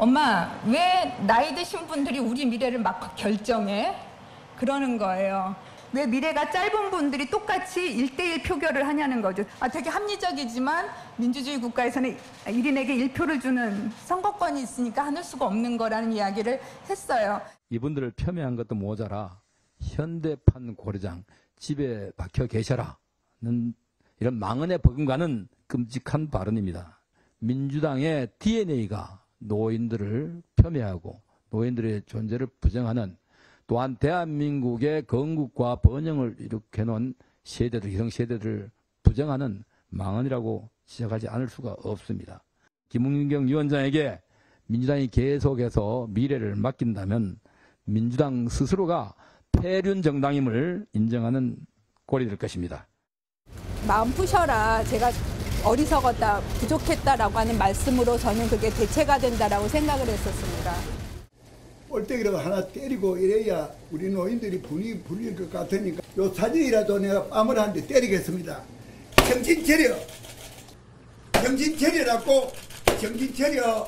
엄마, 왜 나이 드신 분들이 우리 미래를 막 결정해? 그러는 거예요. 왜 미래가 짧은 분들이 똑같이 1대1 표결을 하냐는 거죠. 되게 합리적이지만 민주주의 국가에서는 1인에게 1표를 주는 선거권이 있으니까 하늘 수가 없는 거라는 이야기를 했어요. 이분들을 폄훼한 것도 모자라 현대판 고려장 집에 박혀 계셔라는 이런 망언에 버금가는 끔찍한 발언입니다. 민주당의 DNA가 노인들을 폄훼하고 노인들의 존재를 부정하는, 또한 대한민국의 건국과 번영을 일으켜놓은 세대들, 기성세대들을 부정하는 망언이라고 지적하지 않을 수가 없습니다. 김웅경 위원장에게 민주당이 계속해서 미래를 맡긴다면 민주당 스스로가 폐륜 정당임을 인정하는 꼴이 될 것입니다. 마음 푸셔라. 제가 어리석었다, 부족했다라고 하는 말씀으로 저는 그게 대체가 된다라고 생각을 했었습니다. 꼴대기라고 하나 때리고 이래야 우리 노인들이 분이 불릴 것 같으니까 요 사진이라도 내가 뺨을 한 대 때리겠습니다. 정신 차려! 정신 차려라고! 정신 차려!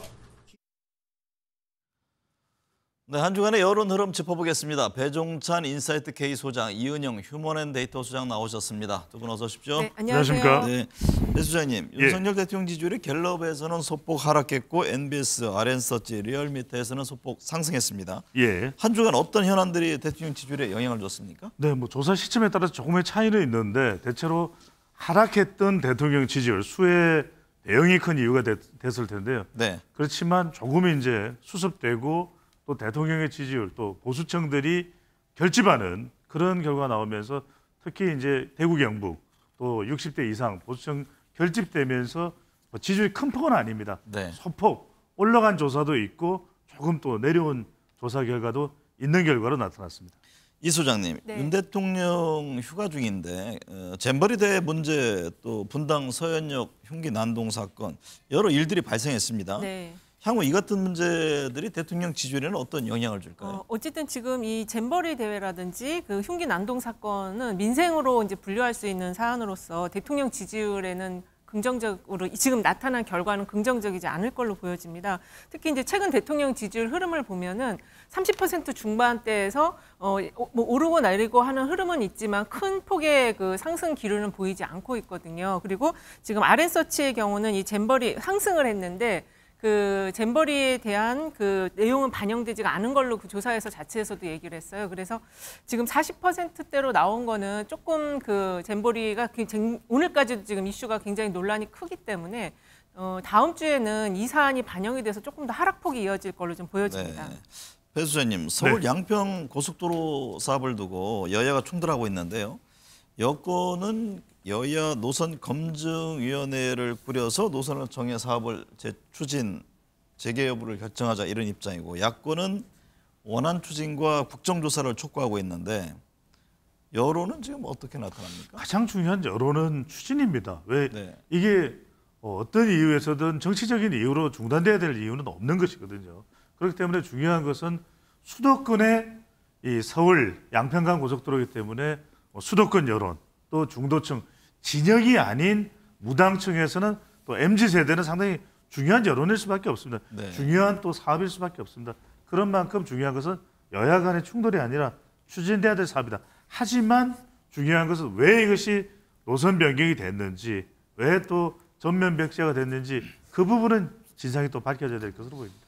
네, 한 주간의 여론 흐름 짚어보겠습니다. 배종찬 인사이트 K 소장, 이은영 휴먼앤데이터 소장 나오셨습니다. 두 분 어서 오십시오. 네, 안녕하십니까. 네, 배 소장님, 윤석열 대통령 지지율이 갤럽에서는 소폭 하락했고 NBS, RN서치, 리얼미터에서는 소폭 상승했습니다. 예. 한 주간 어떤 현안들이 대통령 지지율에 영향을 줬습니까? 네, 뭐 조사 시점에 따라서 조금의 차이는 있는데 대체로 하락했던 대통령 지지율 수의 대응이 큰 이유가 됐을 텐데요. 네. 그렇지만 조금 이제 수습되고 또 대통령의 지지율 또 보수층들이 결집하는 그런 결과가 나오면서 특히 이제 대구 경북 또 60대 이상 보수층 결집되면서 지지율이 큰 폭은 아닙니다. 네. 소폭 올라간 조사도 있고 조금 또 내려온 조사 결과도 있는 결과로 나타났습니다. 이 소장님, 네. 윤 대통령 휴가 중인데 잼버리대 문제 또 분당 서현역 흉기 난동 사건 여러 일들이 발생했습니다. 네. 향후 이 같은 문제들이 대통령 지지율에는 어떤 영향을 줄까요? 어쨌든 지금 이 잼버리 대회라든지 그 흉기 난동 사건은 민생으로 이제 분류할 수 있는 사안으로서 대통령 지지율에는 긍정적으로 지금 나타난 결과는 긍정적이지 않을 걸로 보여집니다. 특히 이제 최근 대통령 지지율 흐름을 보면은 30% 중반대에서 뭐 오르고 내리고 하는 흐름은 있지만 큰 폭의 그 상승 기류는 보이지 않고 있거든요. 그리고 지금 RN서치의 경우는 이 잼버리 상승을 했는데 그 잼버리에 대한 그 내용은 반영되지가 않은 걸로 그 조사에서 자체에서도 얘기를 했어요. 그래서 지금 40%대로 나온 거는 조금 그 잼버리가 오늘까지도 지금 이슈가 굉장히 논란이 크기 때문에 다음 주에는 이 사안이 반영이 돼서 조금 더 하락폭이 이어질 걸로 좀 보여집니다. 네. 배 수장님, 서울 네. 양평 고속도로 사업을 두고 여야가 충돌하고 있는데요. 여권은 여야 노선 검증위원회를 꾸려서 노선을 정해 사업을 추진, 재개 여부를 결정하자 이런 입장이고, 야권은 원안 추진과 국정조사를 촉구하고 있는데 여론은 지금 어떻게 나타납니까? 가장 중요한 여론은 추진입니다. 왜 네. 이게 어떤 이유에서든 정치적인 이유로 중단돼야 될 이유는 없는 것이거든요. 그렇기 때문에 중요한 것은 수도권의 이 서울 양평간 고속도로이기 때문에 수도권 여론 또 중도층 진영이 아닌 무당층에서는 또 MZ세대는 상당히 중요한 여론일 수밖에 없습니다. 네. 중요한 또 사업일 수밖에 없습니다. 그런 만큼 중요한 것은 여야 간의 충돌이 아니라 추진돼야 될 사업이다. 하지만 중요한 것은 왜 이것이 노선 변경이 됐는지, 왜 또 전면 백지화가 됐는지 그 부분은 진상이 또 밝혀져야 될 것으로 보입니다.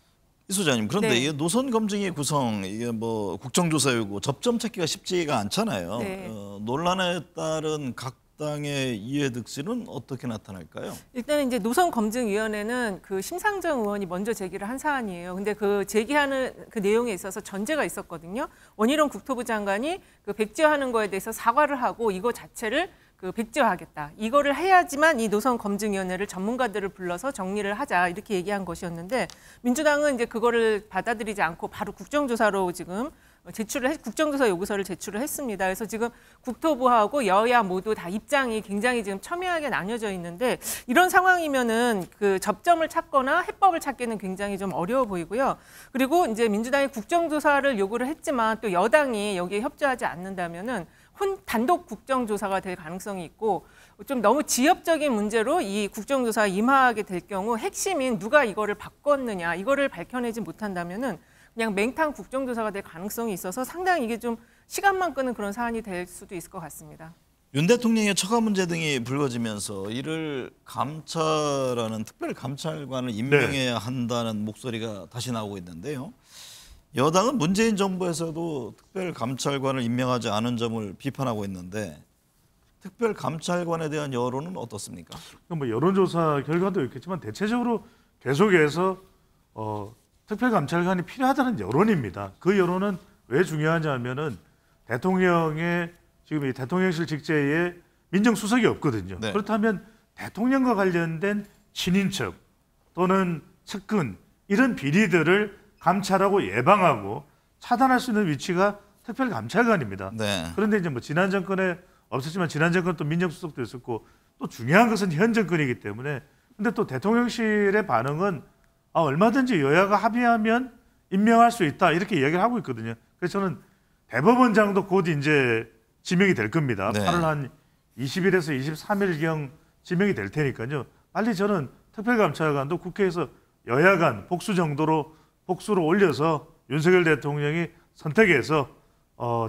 이 소장님, 그런데 네. 이게 노선 검증의 구성, 이게 뭐 국정조사 요구, 접점 찾기가 쉽지가 않잖아요. 네. 논란에 따른 각 당의 이해 득실은 어떻게 나타날까요? 일단은 이제 노선검증위원회는 그 심상정 의원이 먼저 제기를 한 사안이에요. 근데 그 제기하는 그 내용에 있어서 전제가 있었거든요. 원희룡 국토부 장관이 그 백지화하는 거에 대해서 사과를 하고 이거 자체를 그 백지화하겠다. 이거를 해야지만 이 노선검증위원회를 전문가들을 불러서 정리를 하자 이렇게 얘기한 것이었는데, 민주당은 이제 그거를 받아들이지 않고 바로 국정조사로 지금 국정조사 요구서를 제출을 했습니다. 그래서 지금 국토부하고 여야 모두 다 입장이 굉장히 지금 첨예하게 나뉘어져 있는데, 이런 상황이면은 그 접점을 찾거나 해법을 찾기는 굉장히 좀 어려워 보이고요. 그리고 이제 민주당이 국정조사를 요구를 했지만 또 여당이 여기에 협조하지 않는다면은 단독 국정조사가 될 가능성이 있고, 좀 너무 지엽적인 문제로 이 국정조사가 임하게 될 경우 핵심인 누가 이거를 바꿨느냐 이거를 밝혀내지 못한다면은 그냥 맹탕 국정조사가 될 가능성이 있어서 상당히 이게 좀 시간만 끄는 그런 사안이 될 수도 있을 것 같습니다. 윤 대통령의 처가 문제 등이 불거지면서 이를 감찰하는 특별감찰관을 임명해야 한다는 목소리가 다시 나오고 있는데요. 여당은 문재인 정부에서도 특별감찰관을 임명하지 않은 점을 비판하고 있는데 특별감찰관에 대한 여론은 어떻습니까? 뭐 여론조사 결과도 있겠지만 대체적으로 계속해서 특별감찰관이 필요하다는 여론입니다. 그 여론은 왜 중요하냐면은 대통령의 지금 이 대통령실 직제에 민정수석이 없거든요. 네. 그렇다면 대통령과 관련된 친인척 또는 측근 이런 비리들을 감찰하고 예방하고 차단할 수 있는 위치가 특별감찰관입니다. 네. 그런데 이제 뭐 지난 정권에 없었지만 지난 정권 또 민정수석도 있었고 또 중요한 것은 현 정권이기 때문에 근데 또 대통령실의 반응은 얼마든지 여야가 합의하면 임명할 수 있다 이렇게 이야기를 하고 있거든요. 그래서 저는 대법원장도 곧 이제 지명이 될 겁니다. 네. 8월 한 20일에서 23일경 지명이 될 테니까요. 빨리 저는 특별감찰관도 국회에서 여야 간 복수 정도로 복수로 올려서 윤석열 대통령이 선택해서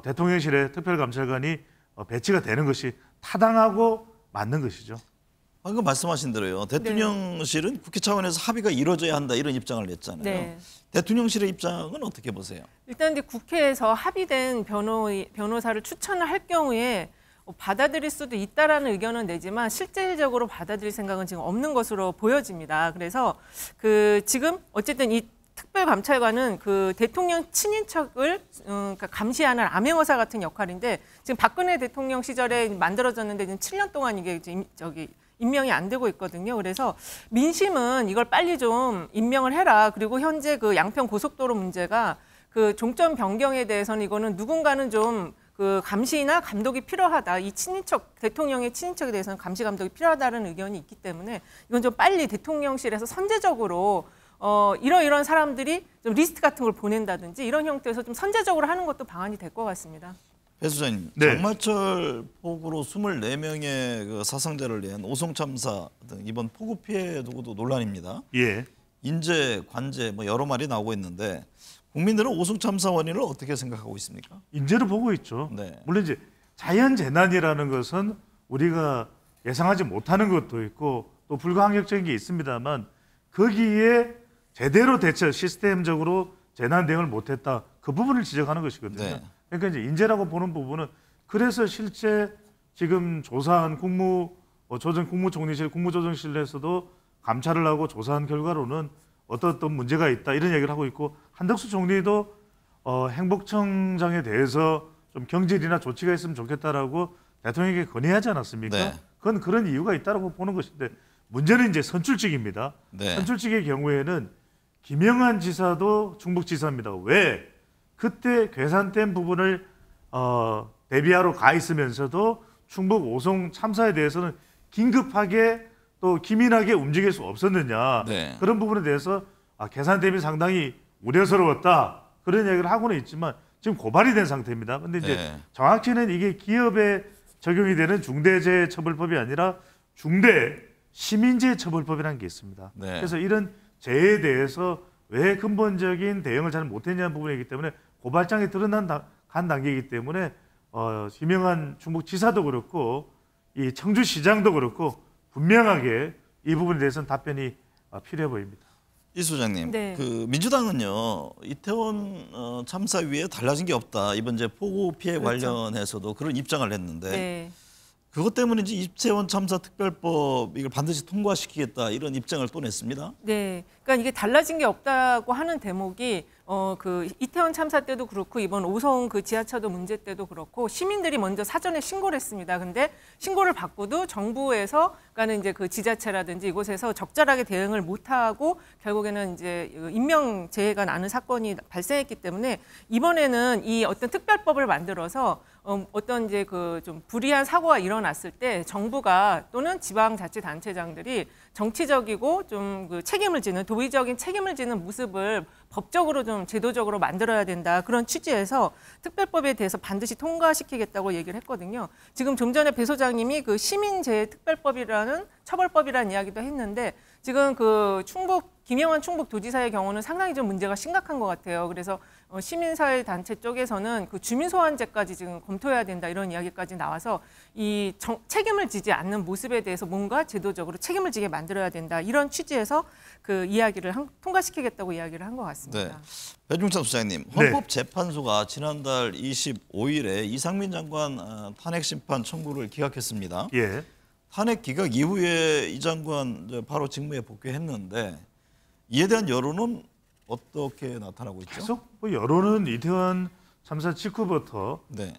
대통령실에 특별감찰관이 배치가 되는 것이 타당하고 맞는 것이죠. 방금 말씀하신 대로요. 대통령실은 국회 차원에서 합의가 이루어져야 한다 이런 입장을 냈잖아요. 네. 대통령실의 입장은 어떻게 보세요? 일단 이제 국회에서 합의된 변호사를 추천을 할 경우에 받아들일 수도 있다라는 의견은 내지만 실질적으로 받아들일 생각은 지금 없는 것으로 보여집니다. 그래서 지금 어쨌든 이 특별감찰관은 대통령 친인척을 그러니까 감시하는 암행어사 같은 역할인데 지금 박근혜 대통령 시절에 만들어졌는데 지금 7년 동안 이게 임명이 안 되고 있거든요. 그래서 민심은 이걸 빨리 좀 임명을 해라. 그리고 현재 양평 고속도로 문제가 종점 변경에 대해서는 이거는 누군가는 좀 감시나 감독이 필요하다. 이 대통령의 친인척에 대해서는 감시 감독이 필요하다는 의견이 있기 때문에 이건 좀 빨리 대통령실에서 선제적으로 이런 사람들이 좀 리스트 같은 걸 보낸다든지 이런 형태에서 좀 선제적으로 하는 것도 방안이 될 것 같습니다. 배 수장님, 네. 장마철 폭우로 24명의 사상자를 낸 오송 참사 등 이번 폭우 피해 두고도 논란입니다. 예. 인재, 관제 여러 말이 나오고 있는데 국민들은 오송 참사 원인을 어떻게 생각하고 있습니까? 인재로 보고 있죠. 네. 물론 이제 자연 재난이라는 것은 우리가 예상하지 못하는 것도 있고 또 불가항력적인 게 있습니다만 거기에 제대로 대처 시스템적으로 재난 대응을 못했다 그 부분을 지적하는 것이거든요. 네. 그러니까 이제 인재라고 보는 부분은 그래서 실제 지금 조사한 국무총리실 국무조정실에서도 감찰을 하고 조사한 결과로는 어떤 문제가 있다 이런 얘기를 하고 있고 한덕수 총리도 행복청장에 대해서 좀 경질이나 조치가 있으면 좋겠다라고 대통령에게 건의하지 않았습니까? 네. 그건 그런 이유가 있다라고 보는 것인데 문제는 이제 선출직입니다. 네. 선출직의 경우에는 김영한 지사도 충북지사입니다. 왜? 그때 괴산된 부분을 대비하러 가 있으면서도 충북 오송 참사에 대해서는 긴급하게 또 기민하게 움직일 수 없었느냐. 네. 그런 부분에 대해서 계산 대비 상당히 우려스러웠다. 그런 얘기를 하고는 있지만 지금 고발이 된 상태입니다. 근데 이제 네. 정확히는 이게 기업에 적용이 되는 중대재해처벌법이 아니라 중대시민재해처벌법이라는 게 있습니다. 네. 그래서 이런 재해에 대해서 왜 근본적인 대응을 잘 못했냐는 부분이기 때문에 고발장에 드러난 간 단계이기 때문에 김영한 충북지사도 그렇고 이 청주시장도 그렇고 분명하게 이 부분에 대해서는 답변이 필요해 보입니다. 이 소장님, 네. 민주당은요 이태원 참사 위에 달라진 게 없다. 이번 이제 폭우 피해 그렇죠. 관련해서도 그런 입장을 냈는데 네. 그것 때문인지 이태원 참사 특별법 이걸 반드시 통과시키겠다 이런 입장을 또 냈습니다. 네, 그러니까 이게 달라진 게 없다고 하는 대목이 이태원 참사 때도 그렇고 이번 오송 지하차도 문제 때도 그렇고 시민들이 먼저 사전에 신고를 했습니다. 근데 신고를 받고도 정부에서 그러니까는 이제 지자체라든지 이곳에서 적절하게 대응을 못하고 결국에는 이제 인명재해가 나는 사건이 발생했기 때문에 이번에는 이 어떤 특별법을 만들어서 어떤 이제 그 좀 불이한 사고가 일어났을 때 정부가 또는 지방자치단체장들이 정치적이고 좀 그 책임을 지는 도의적인 책임을 지는 모습을 법적으로 좀 제도적으로 만들어야 된다. 그런 취지에서 특별법에 대해서 반드시 통과시키겠다고 얘기를 했거든요. 지금 좀 전에 배 소장님이 그 시민재해특별법이라는 처벌법이라는 이야기도 했는데 지금 그 김영환 충북도지사의 경우는 상당히 좀 문제가 심각한 것 같아요. 그래서 시민사회단체 쪽에서는 그 주민소환제까지 지금 검토해야 된다 이런 이야기까지 나와서 이 책임을 지지 않는 모습에 대해서 뭔가 제도적으로 책임을 지게 만들어야 된다 이런 취지에서 그 이야기를 통과시키겠다고 이야기를 한 것 같습니다. 네. 배종찬 소장님, 헌법재판소가 지난달 25일에 이상민 장관 탄핵 심판 청구를 기각했습니다. 예. 탄핵 기각 이후에 이 장관 바로 직무에 복귀했는데 이에 대한 여론은 어떻게 나타나고 있죠? 계속 뭐 여론은 이태원 참사 직후부터 네.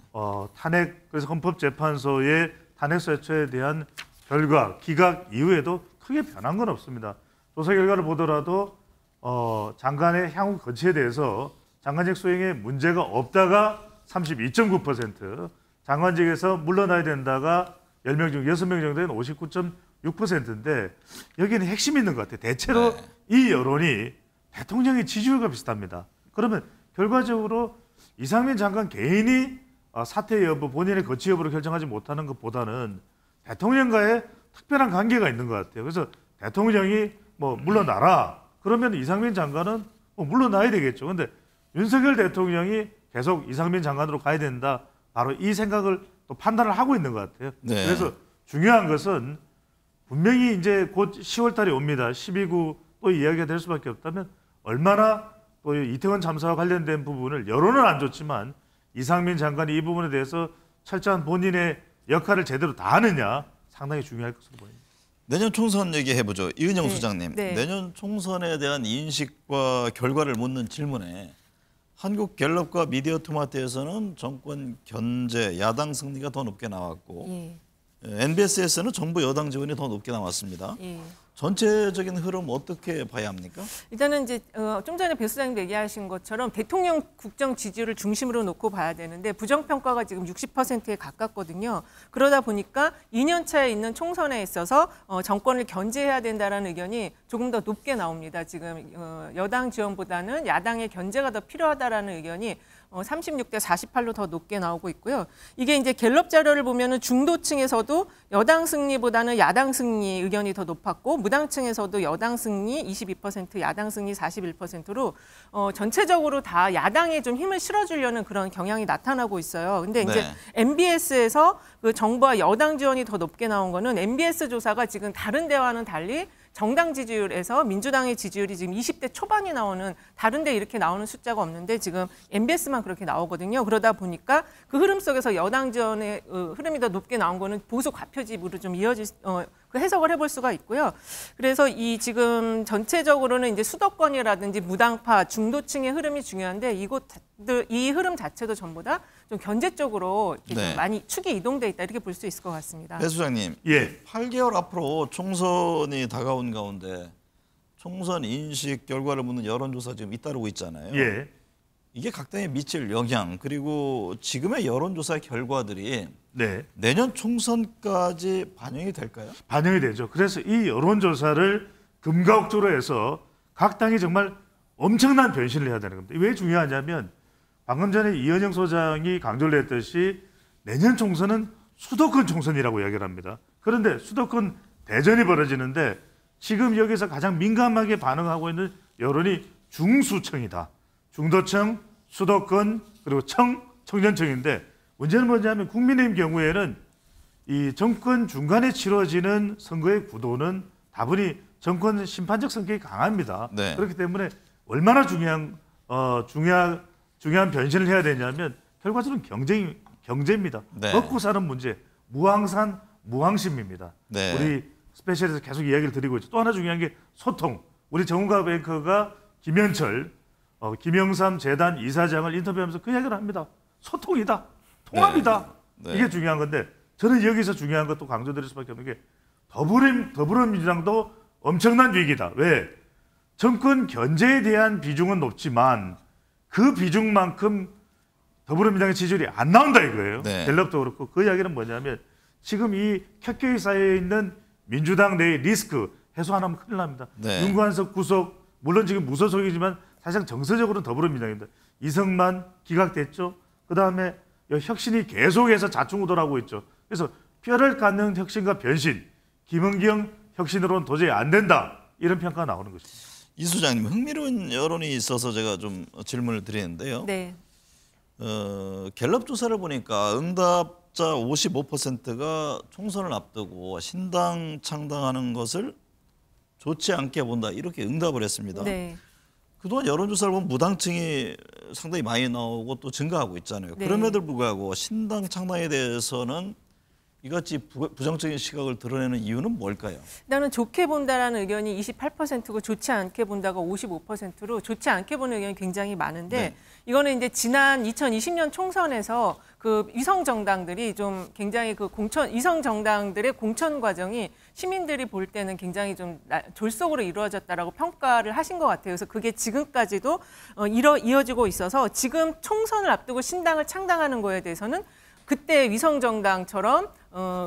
탄핵 그래서 헌법재판소의 탄핵 소추에 대한 결과 기각 이후에도 크게 변한 건 없습니다. 조사 결과를 보더라도 장관의 향후 거취에 대해서 장관직 수행에 문제가 없다가 32.9%, 장관직에서 물러나야 된다가 10명 중 6명 정도는 59.6%인데 여기는 핵심이 있는 것 같아요. 대체로 네. 이 여론이 대통령의 지지율과 비슷합니다. 그러면 결과적으로 이상민 장관 개인이 사퇴 여부, 본인의 거취 여부를 결정하지 못하는 것보다는 대통령과의 특별한 관계가 있는 것 같아요. 그래서 대통령이 뭐 물러나라 그러면 이상민 장관은 뭐 물러나야 되겠죠. 그런데 윤석열 대통령이 계속 이상민 장관으로 가야 된다. 바로 이 생각을 또 판단을 하고 있는 것 같아요. 네. 그래서 중요한 것은 분명히 이제 곧 10월 달이 옵니다. 12구 또 이야기가 될 수밖에 없다면 얼마나 또 이태원 참사와 관련된 부분을 여론은 안 좋지만 이상민 장관이 이 부분에 대해서 철저한 본인의 역할을 제대로 다 하느냐 상당히 중요할 것으로 보입니다. 내년 총선 얘기해보죠. 이은영 네. 소장님. 네. 내년 총선에 대한 인식과 결과를 묻는 질문에 한국갤럽과 미디어토마토에서는 정권 견제, 야당 승리가 더 높게 나왔고 예. NBS에서는 정부 여당 지원이 더 높게 나왔습니다. 예. 전체적인 흐름 어떻게 봐야 합니까? 일단은 이제 좀 전에 배 소장님 얘기하신 것처럼 대통령 국정 지지율을 중심으로 놓고 봐야 되는데 부정평가가 지금 60%에 가깝거든요. 그러다 보니까 2년 차에 있는 총선에 있어서 정권을 견제해야 된다는 의견이 조금 더 높게 나옵니다. 지금 여당 지원보다는 야당의 견제가 더 필요하다라는 의견이 36대 48로 더 높게 나오고 있고요. 이게 이제 갤럽 자료를 보면은 중도층에서도 여당 승리보다는 야당 승리 의견이 더 높았고 무당층에서도 여당 승리 22%, 야당 승리 41%로 전체적으로 다 야당에 좀 힘을 실어주려는 그런 경향이 나타나고 있어요. 근데 이제 네. MBS에서 그 정부와 여당 지원이 더 높게 나온 거는 MBS 조사가 지금 다른 데와는 달리 정당 지지율에서 민주당의 지지율이 지금 20대 초반이 나오는 다른 데 이렇게 나오는 숫자가 없는데 지금 MBS만 그렇게 나오거든요. 그러다 보니까 그 흐름 속에서 여당 지원의 흐름이 더 높게 나온 거는 보수 과표집으로 좀 이어질 그 해석을 해볼 수가 있고요. 그래서 이 지금 전체적으로는 이제 수도권이라든지 무당파 중도층의 흐름이 중요한데 이 흐름 자체도 전부 다 좀 견제 쪽으로 이렇게 네. 좀 많이 축이 이동돼 있다 이렇게 볼 수 있을 것 같습니다. 배 소장님, 예. 8개월 앞으로 총선이 다가온 가운데 총선 인식 결과를 묻는 여론조사 지금 잇따르고 있잖아요. 예. 이게 각 당에 미칠 영향 그리고 지금의 여론조사 결과들이 네. 내년 총선까지 반영이 될까요? 반영이 되죠. 그래서 이 여론조사를 금가옥조로 해서 각 당이 정말 엄청난 변신을 해야 되는 겁니다. 왜 중요하냐면 방금 전에 이은영 소장이 강조를 했듯이 내년 총선은 수도권 총선이라고 이야기를 합니다. 그런데 수도권 대전이 벌어지는데 지금 여기서 가장 민감하게 반응하고 있는 여론이 중수층이다. 중도층, 수도권, 그리고 청년층인데 문제는 뭐냐면 국민의힘 경우에는 이 정권 중간에 치러지는 선거의 구도는 다분히 정권 심판적 성격이 강합니다. 네. 그렇기 때문에 얼마나 중요한 변신을 해야 되냐면 결과적으로 경제입니다. 네. 먹고 사는 문제, 무항산, 무항심입니다. 네. 우리 스페셜에서 계속 이야기를 드리고 있죠. 또 하나 중요한 게 소통. 우리 정은가 뱅커가 김현철, 김영삼 재단 이사장을 인터뷰하면서 그 이야기를 합니다. 소통이다. 통합이다. 네. 이게 중요한 건데 저는 여기서 중요한 것도 강조드릴 수밖에 없는 게 더불어민주당도 엄청난 위기다. 왜? 정권 견제에 대한 비중은 높지만 그 비중만큼 더불어민주당의 지지율이 안 나온다 이거예요. 네. 갤럽도 그렇고 그 이야기는 뭐냐면 지금 이 켜켜이 쌓여 있는 민주당 내의 리스크 해소 안 하면 큰일 납니다. 네. 윤관석 구속 물론 지금 무소속이지만 사실상 정서적으로는 더불어민주당입니다. 이성만 기각됐죠. 그다음에 혁신이 계속해서 좌충우돌하고 있죠. 그래서 뼈를 깎는 혁신과 변신, 김은경 혁신으로는 도저히 안 된다. 이런 평가가 나오는 것입니다. 이 소장님, 흥미로운 여론이 있어서 제가 좀 질문을 드리는데요. 네. 갤럽 조사를 보니까 응답자 55%가 총선을 앞두고 신당 창당하는 것을 좋지 않게 본다 이렇게 응답을 했습니다. 네. 그동안 여론조사를 보면 무당층이 상당히 많이 나오고 또 증가하고 있잖아요. 네. 그럼에도 불구하고 신당 창당에 대해서는 이같이 부정적인 시각을 드러내는 이유는 뭘까요? 나는 좋게 본다라는 의견이 28%고 좋지 않게 본다가 55%로 좋지 않게 보는 의견이 굉장히 많은데 네. 이거는 이제 지난 2020년 총선에서 그 위성 정당들이 좀 굉장히 그 위성 정당들의 공천 과정이 시민들이 볼 때는 굉장히 좀 졸속으로 이루어졌다라고 평가를 하신 것 같아요. 그래서 그게 지금까지도 이어지고 있어서 지금 총선을 앞두고 신당을 창당하는 거에 대해서는 그때 위성정당처럼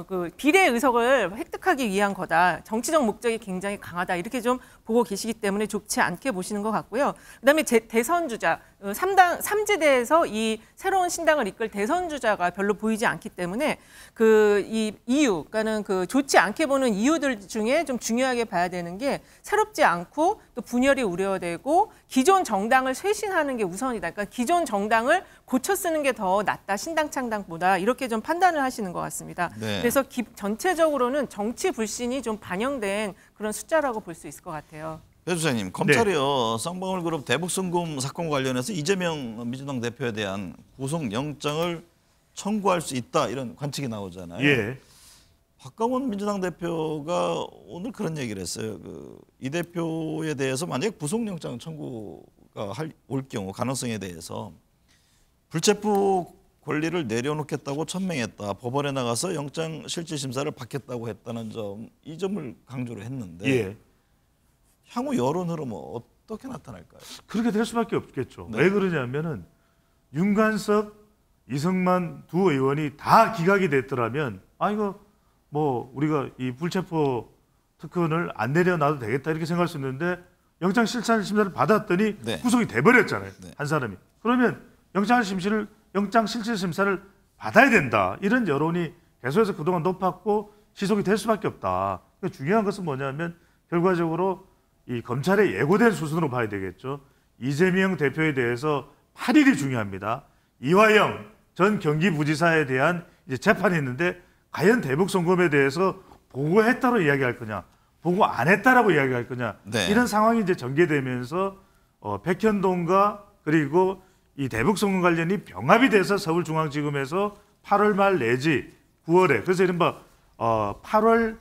그 비례 의석을 획득하기 위한 거다. 정치적 목적이 굉장히 강하다. 이렇게 좀 보고 계시기 때문에 좋지 않게 보시는 것 같고요. 그다음에 대선 주자 3지대에서 이 새로운 신당을 이끌 대선 주자가 별로 보이지 않기 때문에 이 이유, 그러니까는 그 좋지 않게 보는 이유들 중에 좀 중요하게 봐야 되는 게 새롭지 않고 또 분열이 우려되고 기존 정당을 쇄신하는 게 우선이다. 그러니까 기존 정당을 고쳐 쓰는 게 더 낫다. 신당 창당보다 이렇게 좀 판단을 하시는 것 같습니다. 네. 그래서 전체적으로는 정치 불신이 좀 반영된 그런 숫자라고 볼 수 있을 것 같아요. 배 주장님, 검찰이요 쌍방울그룹 대북송금 사건 관련해서 이재명 민주당 대표에 대한 구속영장을 청구할 수 있다 이런 관측이 나오잖아요. 예. 박강원 민주당 대표가 오늘 그런 얘기를 했어요. 이 대표에 대해서 만약에 구속영장 청구가 올 경우 가능성에 대해서 불체포 권리를 내려놓겠다고 천명했다. 법원에 나가서 영장 실질 심사를 받겠다고 했다는 점, 이 점을 강조를 했는데 예. 향후 여론 흐름은 어떻게 나타날까요? 그렇게 될 수밖에 없겠죠. 네. 왜 그러냐면은 윤관석, 이성만 두 의원이 다 기각이 됐더라면 이거 뭐 우리가 이 불체포 특권을 안 내려놔도 되겠다 이렇게 생각할 수 있는데 영장 실질 심사를 받았더니 네. 구속이 돼버렸잖아요. 네. 한 사람이. 그러면 영장 실질 심사를 받아야 된다. 이런 여론이 계속해서 그동안 높았고 지속이 될 수밖에 없다. 그러니까 중요한 것은 뭐냐면 결과적으로 이 검찰의 예고된 수순으로 봐야 되겠죠. 이재명 대표에 대해서 8일이 중요합니다. 이화영 전 경기부지사에 대한 이제 재판이 있는데 과연 대북송금에 대해서 보고했다로 이야기할 거냐, 보고 안 했다라고 이야기할 거냐, 네. 이런 상황이 이제 전개되면서 백현동과 그리고 이 대북송금 관련이 병합이 돼서 서울중앙지검에서 8월 말 내지 9월에 그래서 이른바 8월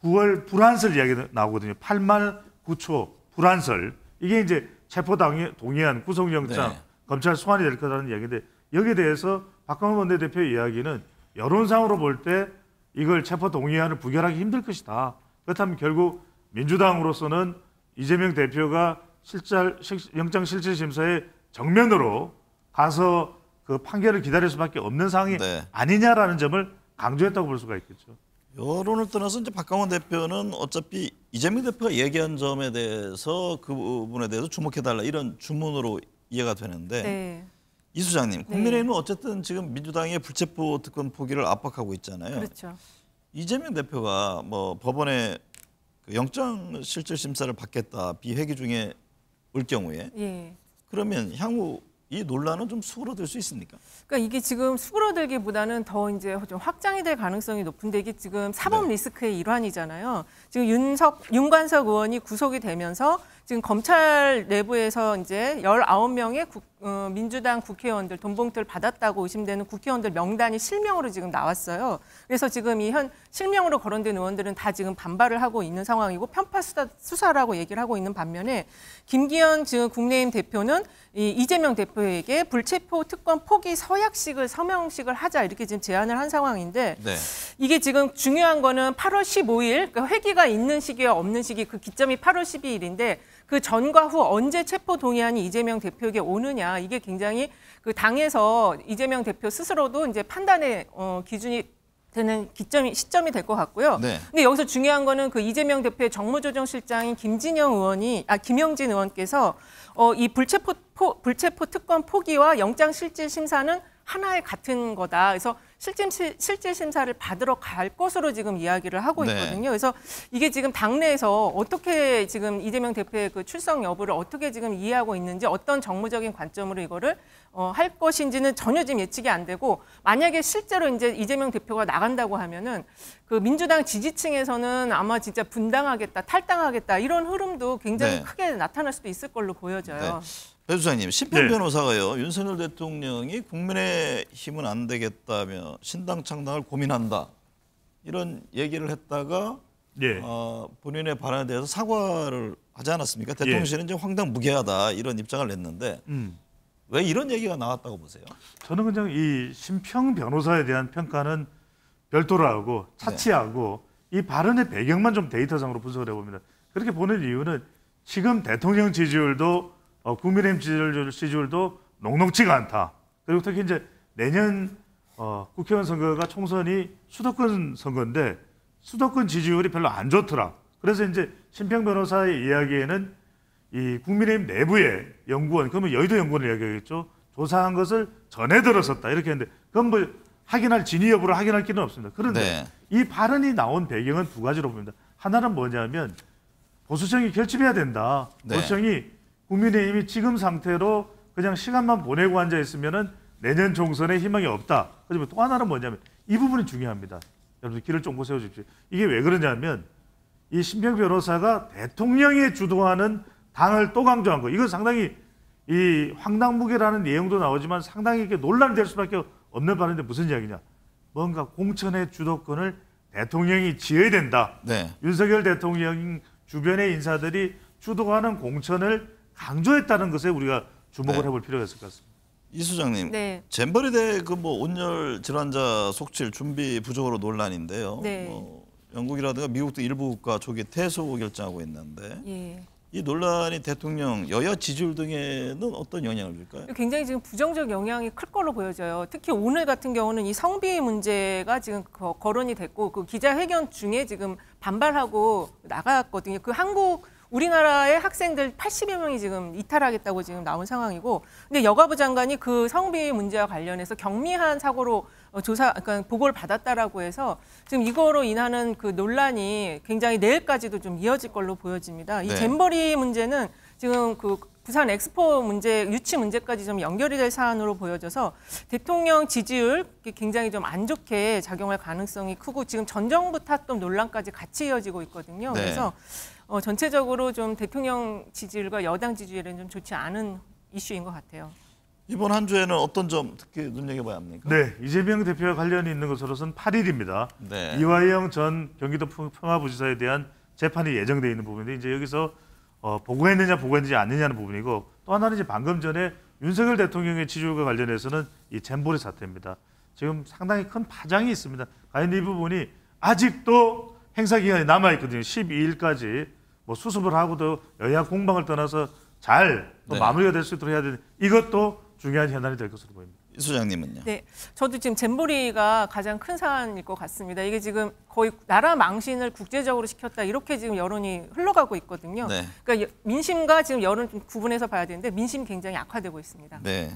9월 불안설 이야기 나오거든요. 8말 9초 불안설 이게 이제 체포 동의안 구속영장 네. 검찰 소환이 될 거라는 이야기인데 여기에 대해서 박강원 원내대표의 이야기는 여론상으로 볼 때 이걸 체포 동의안을 부결하기 힘들 것이다. 그렇다면 결국 민주당으로서는 이재명 대표가 영장 실질 심사에 정면으로 가서 그 판결을 기다릴 수밖에 없는 상황이 네. 아니냐라는 점을 강조했다고 볼 수가 있겠죠. 여론을 떠나서 이제 박강원 대표는 어차피 이재명 대표가 얘기한 점에 대해서 그 부분에 대해서 주목해달라 이런 주문으로 이해가 되는데 네. 이 수장님, 국민의힘은 어쨌든 지금 민주당의 불체포 특권 포기를 압박하고 있잖아요. 그렇죠. 이재명 대표가 뭐 법원에 그 영장 실질 심사를 받겠다 비회기 중에 올 경우에 예. 그러면 향후 이 논란은 좀 수그러들 수 있습니까? 그러니까 이게 지금 수그러들기보다는 더 이제 좀 확장이 될 가능성이 높은데 이게 지금 사법 리스크의 일환이잖아요. 지금 윤관석 의원이 구속이 되면서 지금 검찰 내부에서 이제 19명의 민주당 국회의원들 돈 봉투를 받았다고 의심되는 국회의원들 명단이 실명으로 지금 나왔어요. 그래서 지금 이 실명으로 거론된 의원들은 다 지금 반발을 하고 있는 상황이고 편파 수사라고 얘기를 하고 있는 반면에 김기현 지금 국민의힘 대표는 이재명 대표에게 불체포 특권 포기 서명식을 하자 이렇게 지금 제안을 한 상황인데 네. 이게 지금 중요한 거는 8월 15일 그러니까 회기가 있는 시기와 없는 시기 그 기점이 8월 12일인데 그 전과 후 언제 체포 동의안이 이재명 대표에게 오느냐 되느냐 이게 굉장히 그 당에서 이재명 대표 스스로도 이제 판단의 기준이 되는 시점이 될 것 같고요. 네. 근데 여기서 중요한 거는 그 이재명 대표의 정무조정실장인 김영진 의원께서 이 불체포 특권 포기와 영장실질심사는 하나의 같은 거다. 그래서 실질심사를 받으러 갈 것으로 지금 이야기를 하고 네. 있거든요. 그래서 이게 지금 당내에서 어떻게 지금 이재명 대표의 그 출석 여부를 어떻게 지금 이해하고 있는지 어떤 정무적인 관점으로 이거를 할 것인지는 전혀 지금 예측이 안 되고 만약에 실제로 이제 이재명 대표가 나간다고 하면은 그 민주당 지지층에서는 아마 진짜 분당하겠다, 탈당하겠다 이런 흐름도 굉장히 네. 크게 나타날 수도 있을 걸로 보여져요. 배 수장님, 심평 네. 변호사가요. 윤석열 대통령이 국민의힘은 안 되겠다며 신당 창당을 고민한다. 이런 얘기를 했다가 예. 본인의 발언에 대해서 사과를 하지 않았습니까? 대통령실은 이제 황당무계하다 이런 입장을 냈는데 왜 이런 얘기가 나왔다고 보세요? 저는 그냥 이 심평 변호사에 대한 평가는 별도로 하고 차치하고 이 발언의 배경만 좀 데이터상으로 분석을 해봅니다. 그렇게 보는 이유는 지금 대통령 지지율도 국민의힘 지지율도 녹록지가 않다. 그리고 특히 이제 내년 국회의원 선거가 총선이 수도권 선거인데 수도권 지지율이 별로 안 좋더라. 그래서 이제 심평 변호사의 이야기에는 이 국민의힘 내부의 연구원, 그러면 여의도 연구원을 이야기하겠죠. 조사한 것을 전해 들었었다. 이렇게 했는데 그건 뭐 진위 여부를 확인할 길은 없습니다. 그런데 네. 이 발언이 나온 배경은 두 가지로 봅니다. 하나는 뭐냐면 보수청이 결집해야 된다. 네. 보수청이 국민의힘이 지금 상태로 그냥 시간만 보내고 앉아 있으면은 내년 총선에 희망이 없다. 그리고 또 하나는 뭐냐면 이 부분이 중요합니다. 여러분 길을 좀 세워 주십시오. 이게 왜 그러냐면 이 심평 변호사가 대통령이 주도하는 당을 또 강조한 거. 이건 상당히 이 황당무계라는 내용도 나오지만 상당히 이렇게 논란이 될 수밖에 없는 발언인데 무슨 이야기냐? 뭔가 공천의 주도권을 대통령이 지어야 된다. 네. 윤석열 대통령 주변의 인사들이 주도하는 공천을 강조했다는 것에 우리가 주목을 해볼 필요가 있을 것 같습니다. 이 수장님, 네. 잼버리대 그 뭐 온열 질환자 속칠 준비 부족으로 논란인데요. 네. 영국이라든가 미국도 일부 국가 조기 퇴소 결정하고 있는데 예. 이 논란이 대통령 여야 지지율 등에는 어떤 영향을 줄까요? 굉장히 지금 부정적 영향이 클 걸로 보여져요. 특히 오늘 같은 경우는 이 성비 문제가 지금 거론이 됐고 그 기자회견 중에 지금 반발하고 나갔거든요. 우리나라의 학생들 80여 명이 지금 이탈하겠다고 지금 나온 상황이고, 근데 여가부 장관이 그 성비 문제와 관련해서 경미한 사고로 그러니까 보고를 받았다라고 해서 지금 이거로 인하는 그 논란이 굉장히 내일까지도 좀 이어질 걸로 보여집니다. 이 네. 잼버리 문제는 지금 그 부산 엑스포 문제, 유치 문제까지 좀 연결이 될 사안으로 보여져서 대통령 지지율 굉장히 좀 안 좋게 작용할 가능성이 크고 지금 전 정부 탓도 논란까지 같이 이어지고 있거든요. 네. 그래서 전체적으로 좀 대통령 지지율과 여당 지지율은 좀 좋지 않은 이슈인 것 같아요. 이번 한 주에는 어떤 점 특히 눈여겨봐야 합니까? 네, 이재명 대표와 관련이 있는 것으로서는 8일입니다. 네. 이화영 전 경기도 평화부지사에 대한 재판이 예정돼 있는 부분인데 이제 여기서 보고했느냐 않느냐는 부분이고 또 하나는 이제 방금 전에 윤석열 대통령의 지지율과 관련해서는 이 잼버리 사태입니다. 지금 상당히 큰 파장이 있습니다. 과연 이 부분이 아직도 행사 기간이 남아 있거든요. 12일까지 뭐 수습을 하고도 여야 공방을 떠나서 잘 또 네. 마무리가 될 수 있도록 해야 되는 이것도 중요한 현안이 될 것으로 보입니다. 이 수장님은요? 네, 저도 지금 잼버리가 가장 큰 사안일 것 같습니다. 이게 지금 거의 나라 망신을 국제적으로 시켰다 이렇게 지금 여론이 흘러가고 있거든요. 네. 그러니까 민심과 지금 여론 좀 구분해서 봐야 되는데 민심이 굉장히 악화되고 있습니다. 네.